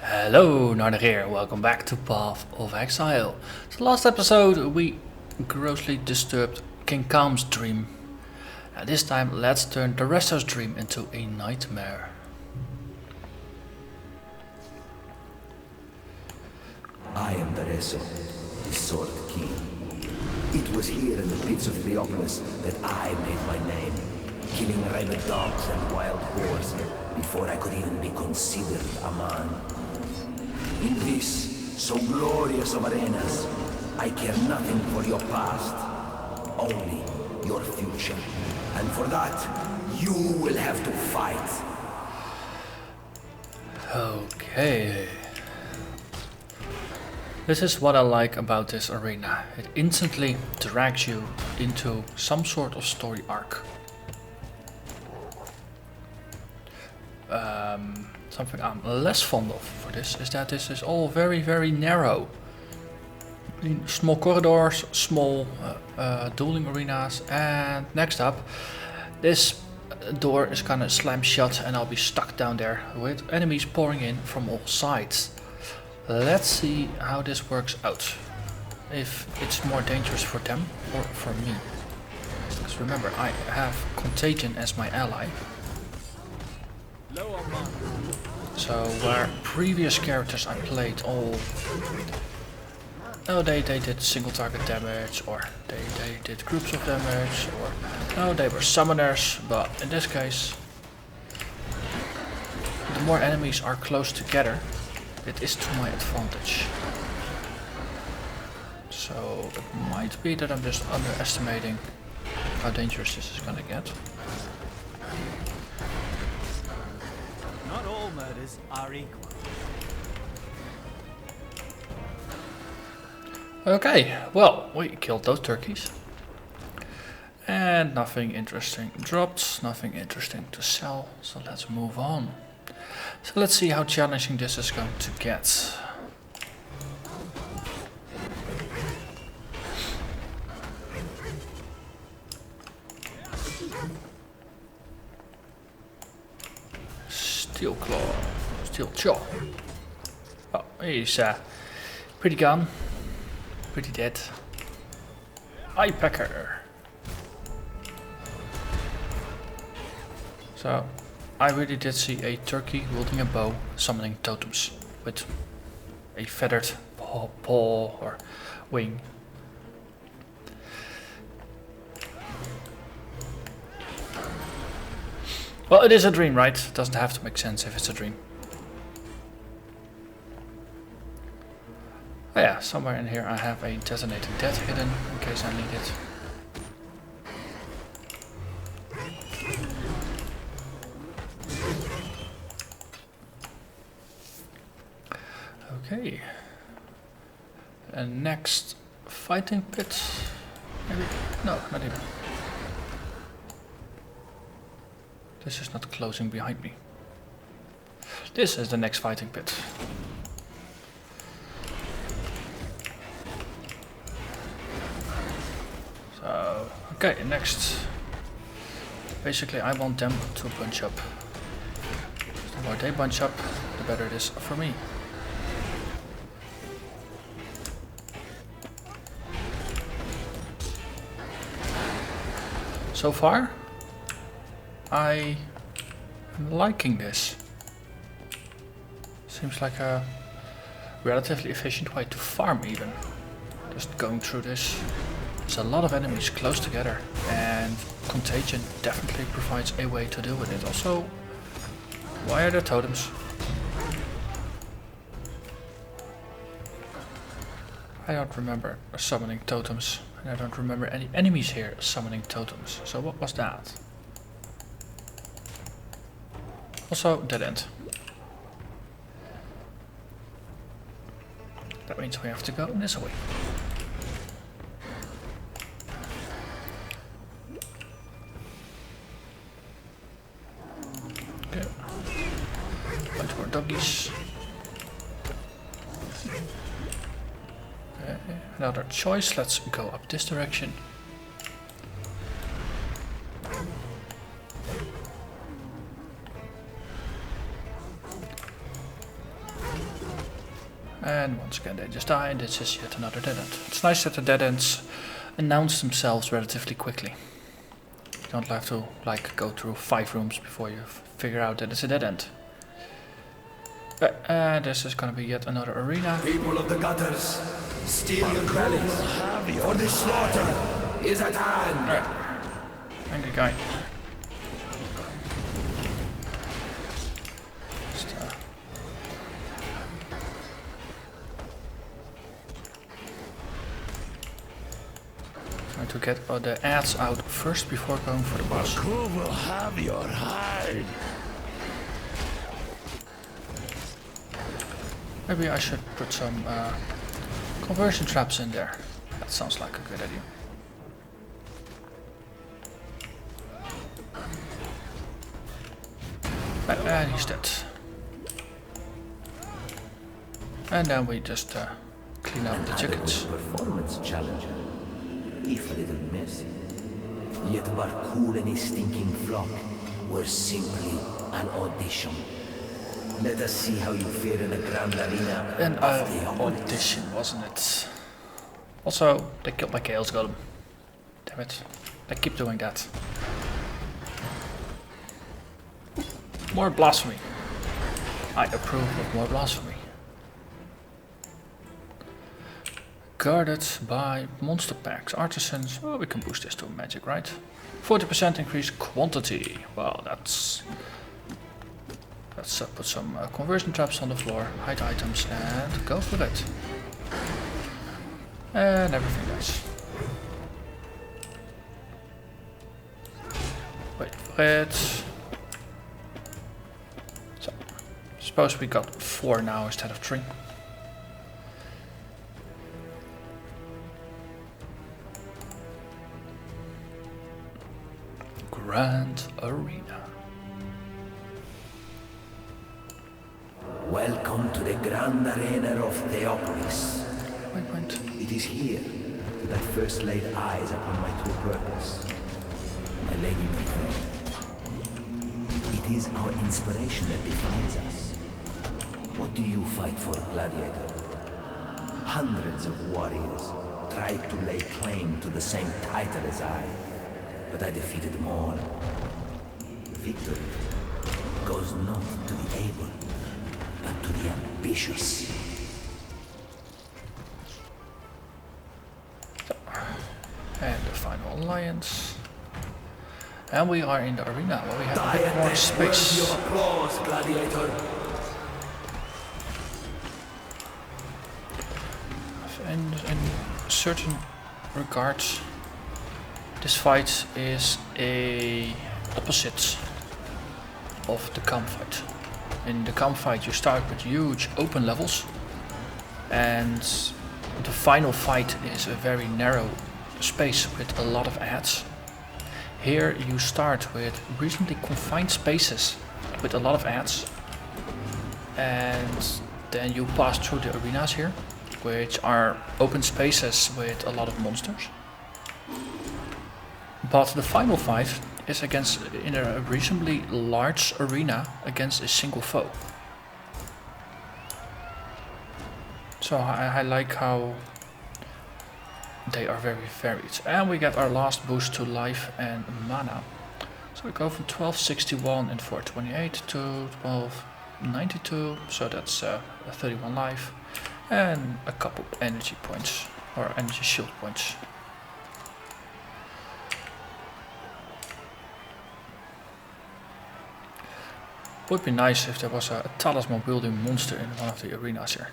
Hello, Narnach here. Welcome back to Path of Exile. So last episode we grossly disturbed King Calm's dream. And this time let's turn Daresso's dream into a nightmare. I am Daresso, the Sword King. It was here in the pits of Theopolis that I made my name, killing rabid dogs and wild boars before I could even be considered a man. In this, so glorious of arenas, I care nothing for your past, only your future. And for that, you will have to fight. Okay. This is what I like about this arena. It instantly drags you into some sort of story arc. Something I'm less fond of for this is that this is all very narrow. Small corridors, small dueling arenas, and next up this door is gonna slam shut and I'll be stuck down there with enemies pouring in from all sides. Let's see how this works out. If it's more dangerous for them or for me. Because remember, I have Contagion as my ally. So where previous characters I played all... No, they did single target damage, or they did groups of damage, or no, they were summoners, but in this case the more enemies are close together, it is to my advantage. So it might be that I'm just underestimating how dangerous this is gonna get. Not all murders are equal. Okay, well, we killed those turkeys. And nothing interesting dropped, nothing interesting to sell, so let's move on. So let's see how challenging this is going to get. Steel claw, steel jaw. Oh, he's pretty gone, pretty dead. Eye pecker. So I really did see a turkey wielding a bow, summoning totems with a feathered paw or wing. Well, it is a dream, right? It doesn't have to make sense if it's a dream. Oh yeah, somewhere in here I have a detonating death hidden in case I need it. Okay. And next, fighting pit. Maybe? No, not even. This is not closing behind me. This is the next fighting pit. So, okay, next. Basically, I want them to bunch up. The more they bunch up, the better it is for me. So far, I am liking this. Seems like a relatively efficient way to farm even. Just going through this. There's a lot of enemies close together and Contagion definitely provides a way to deal with it. Also, why are there totems? I don't remember summoning totems. And I don't remember any enemies here summoning totems. So what was that? Also, dead end. That means we have to go this way. Okay. Bunch more doggies. Okay. Another choice. Let's go up this direction. And once again they just die, and this is yet another dead end. It's nice that the dead ends announce themselves relatively quickly. You don't have to like go through 5 rooms before you figure out that it's a dead end. This is gonna be yet another arena. People of the gutters, steel your bellies, for the slaughter is at hand. Angry guy. Trying to get the ads out first before going for the boss. Who will have your hide? Maybe I should put some conversion traps in there. That sounds like a good idea. And he's dead. And then we just clean up the chickens. Performance challenger, if a little messy. Yet Barcool and his stinking flock were simply an audition. Let us see how you fare in the grand arena. An audition, wasn't it? Also, they killed my Chaos Golem. Damn it. They keep doing that. More blasphemy. I approve of more blasphemy. Guarded by monster packs, artisans. Oh, we can boost this to magic, right? 40% increased quantity. Well, that's... Let's put some conversion traps on the floor, hide items, and go for it. And everything dies. Wait for it. So, suppose we got 4 now instead of 3. Grand Arena. Welcome to the grand arena of Theopolis. Wait. It is here that I first laid eyes upon my true purpose. My lady Mithra. It is our inspiration that defines us. What do you fight for, gladiator? Hundreds of warriors tried to lay claim to the same title as I, but I defeated them all. Victory goes not to the able, but to the ambitious. And the final alliance. And we are in the arena where we have a bit more space. Your applause, gladiator. In certain regards, this fight is a opposite of the camp fight. In the camp fight you start with huge open levels, and the final fight is a very narrow space with a lot of adds. Here you start with reasonably confined spaces with a lot of adds, and then you pass through the arenas here, which are open spaces with a lot of monsters. But the final fight is in a reasonably large arena against a single foe. So I like how they are very varied. And we get our last boost to life and mana. So we go from 1261 and 428 to 1292, so that's 31 life and a couple energy points, or energy shield points. Would be nice if there was a talisman wielding monster in one of the arenas here.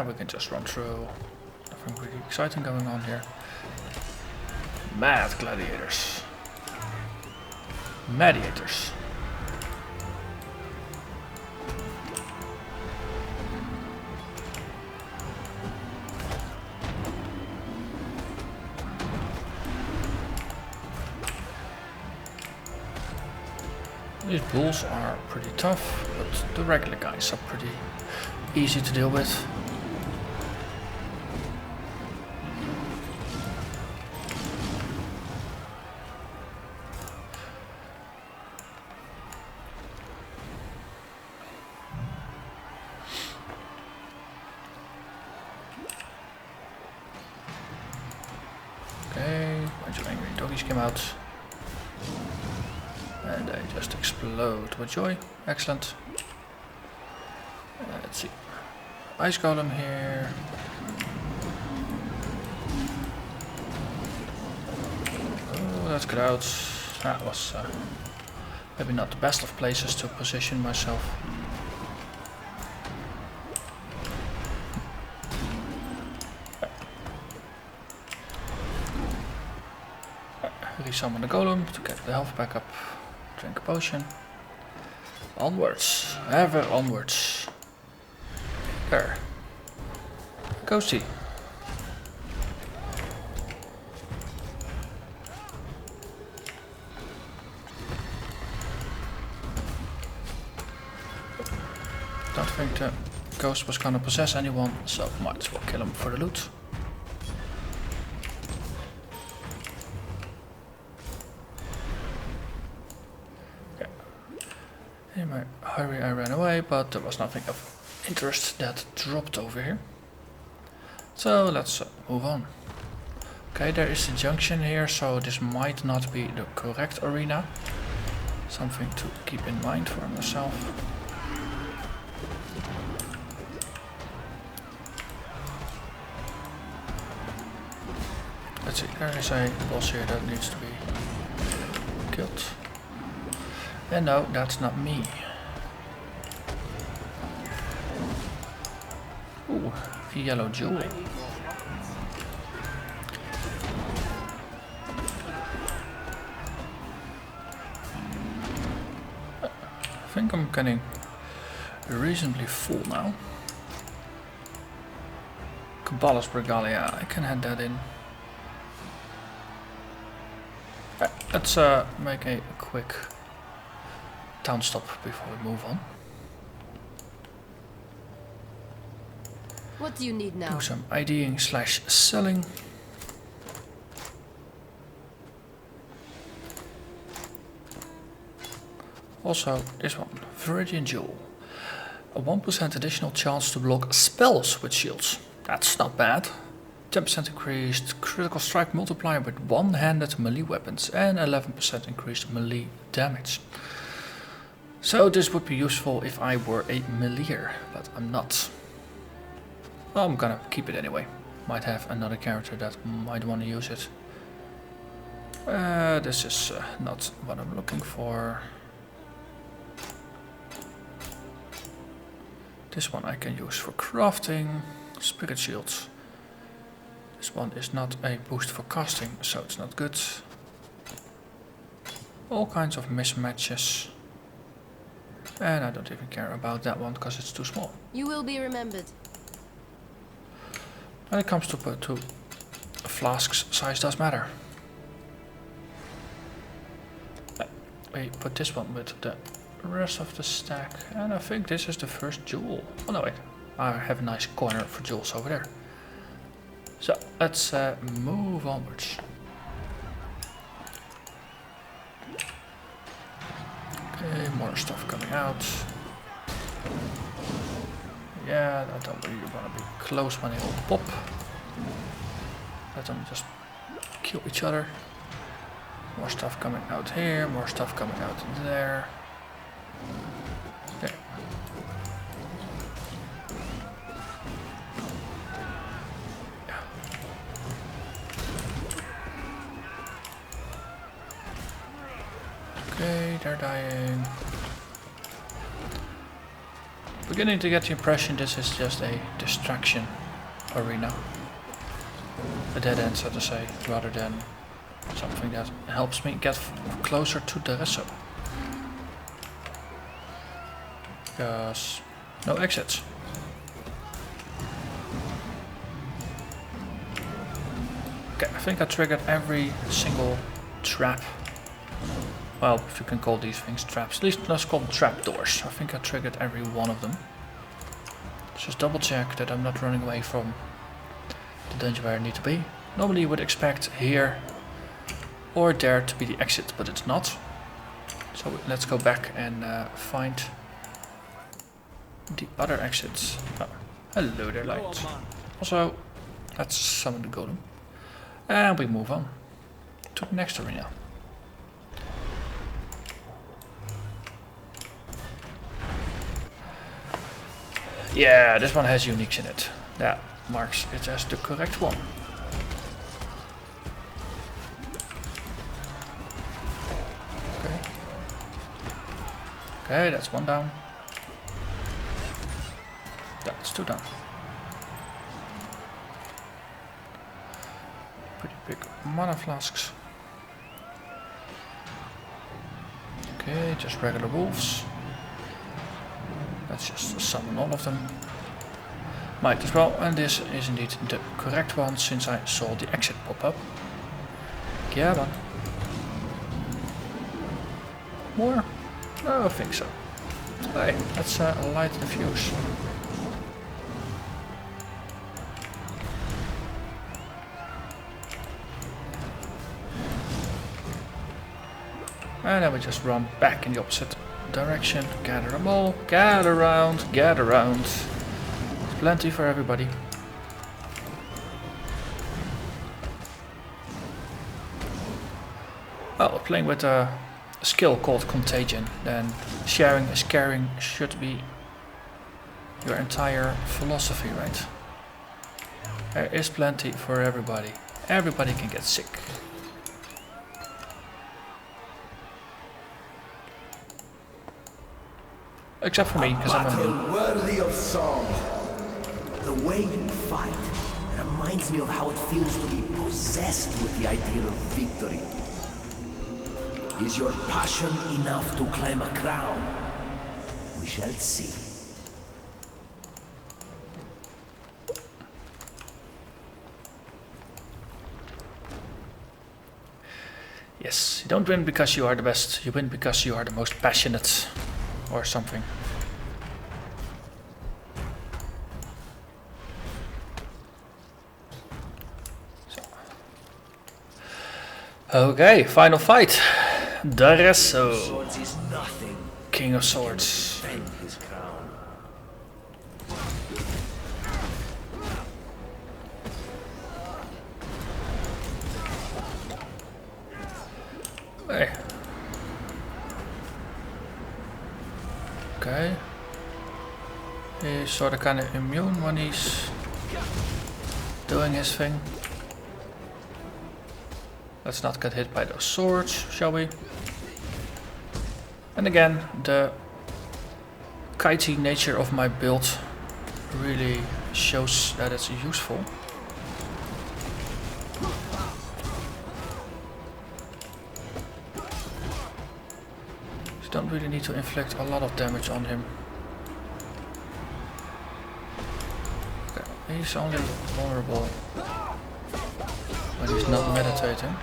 We can just run through. Nothing really exciting going on here. Mad gladiators. Mediators. These bulls are pretty tough, but the regular guys are pretty easy to deal with. enemies came out. And they just explode with joy. Excellent. Let's see. Ice Golem here. Oh, let's get out. That was maybe not the best of places to position myself. Resummon the golem to get the health back up. Drink a potion. Onwards. Ever onwards. There. Ghosty. Don't think the ghost was gonna possess anyone, so might as well kill him for the loot. In my hurry I ran away, but there was nothing of interest that dropped over here. So let's move on. Okay, there is a junction here, so this might not be the correct arena. Something to keep in mind for myself. Let's see, there is a boss here that needs to be killed. And no, that's not me. Ooh, a yellow jewel. I think I'm getting reasonably full now. Cabala's Regalia, I can add that in. Let's make a quick town stop before we move on. What do you need now? Do some IDing slash selling. Also, this one, Viridian Jewel. A 1% additional chance to block spells with shields. That's not bad. 10% increased critical strike multiplier with one-handed melee weapons and 11% increased melee damage. So this would be useful if I were a meleeer, but I'm not. Well, I'm gonna keep it anyway. Might have another character that might want to use it. This is not what I'm looking for. This one I can use for crafting. Spirit shields. This one is not a boost for casting, so it's not good. All kinds of mismatches. And I don't even care about that one because it's too small. You will be remembered. When it comes to flasks, size does matter. We put this one with the rest of the stack, and I think this is the first jewel. Oh no, wait, I have a nice corner for jewels over there. So let's move onwards. Okay, more stuff coming out. Yeah, I don't really want to be close when they all pop. Let them just kill each other. More stuff coming out here, more stuff coming out there. There. Yeah. Okay, they're dying. Beginning to get the impression this is just a distraction arena. A dead end, so to say, rather than something that helps me get closer to Daresso. Because no exits. Okay, I think I triggered every single trap. Well, if you can call these things traps. At least let's call them trapdoors. I think I triggered every one of them. Just double check that I'm not running away from the dungeon where I need to be. Normally you would expect here or there to be the exit, but it's not. So let's go back and find the other exits. Oh, hello there, light. Also, let's summon the golem. And we move on. to the next arena. Yeah, this one has uniques in it. That marks it as the correct one. Okay. Okay, that's one down. That's two down. Pretty big mana flasks. Okay, just regular wolves. Let's just summon all of them. Might as well, and this is indeed the correct one since I saw the exit pop up. Yeah, man. More? I don't think so. Hey, let's light the fuse. And then we just run back in the opposite direction. Gather them all. Gather round. Gather round. There's plenty for everybody. Well, playing with a skill called Contagion, then sharing is caring should be your entire philosophy, right? There is plenty for everybody. Everybody can get sick. Except for me, because I'm a noob. Worthy of song. The way you fight reminds me of how it feels to be possessed with the idea of victory. Is your passion enough to claim a crown? We shall see. Yes, you don't win because you are the best, you win because you are the most passionate. Or something. So. Okay, final fight. Daresso, King of Swords. Hey. Okay. He's sort of kind of immune when he's doing his thing. Let's not get hit by those swords, shall we? And again, the kitey nature of my build really shows that it's useful. Don't really need to inflict a lot of damage on him. Okay, he's only vulnerable when he's not meditating.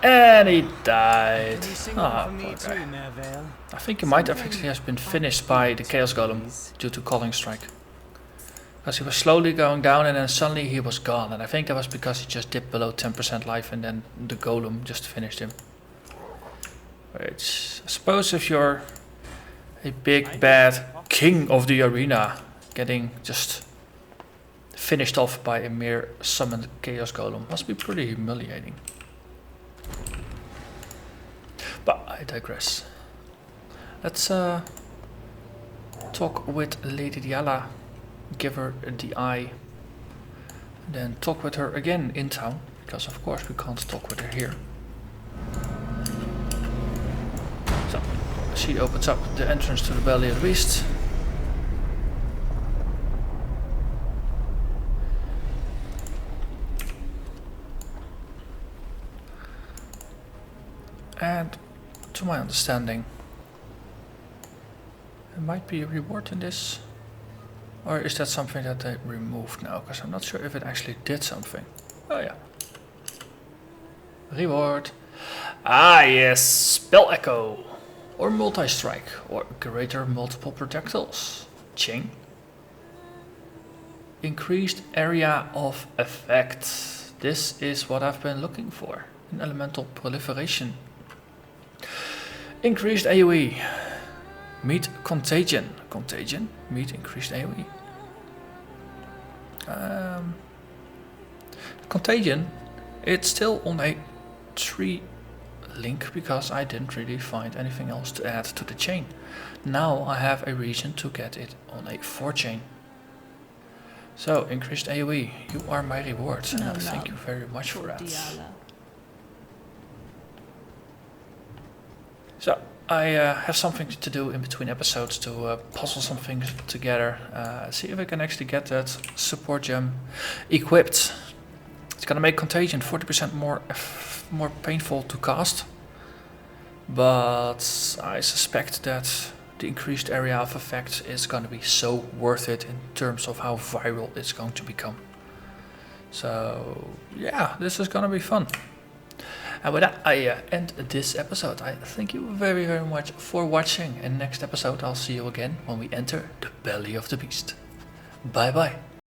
And he died. Ah, poor guy. I think he might have actually has been finished by the Chaos Golem due to Calling Strike. Because he was slowly going down and then suddenly he was gone. And I think that was because he just dipped below 10% life and then the Golem just finished him. Which, I suppose if you're a big bad king of the arena, getting just finished off by a mere summoned Chaos Golem must be pretty humiliating. But I digress. Let's talk with Lady Diala, give her the eye, then talk with her again in town, because of course we can't talk with her here. So, she opens up the entrance to the Belly of the Beast. And to my understanding, there might be a reward in this. Or is that something that they removed now? Because I'm not sure if it actually did something. Oh yeah. Reward. Ah yes, Spell Echo. Or Multi-Strike. Or greater multiple projectiles. Ching. Increased area of effect. This is what I've been looking for. An elemental proliferation. Increased AoE. Meet Contagion. Contagion. Meet increased AoE. Contagion. It's still on a 3 link because I didn't really find anything else to add to the chain. Now I have a reason to get it on a 4 chain. So increased AoE, you are my reward, and I thank you very much for that. So I have something to do in between episodes to puzzle some things together, see if I can actually get that support gem equipped. It's gonna make Contagion 40% more painful to cast, but I suspect that the increased area of effect is gonna be so worth it in terms of how viral it's going to become. So yeah, this is gonna be fun. And with that, I end this episode. I thank you very, very much for watching. In the next episode, I'll see you again when we enter the belly of the beast. Bye bye.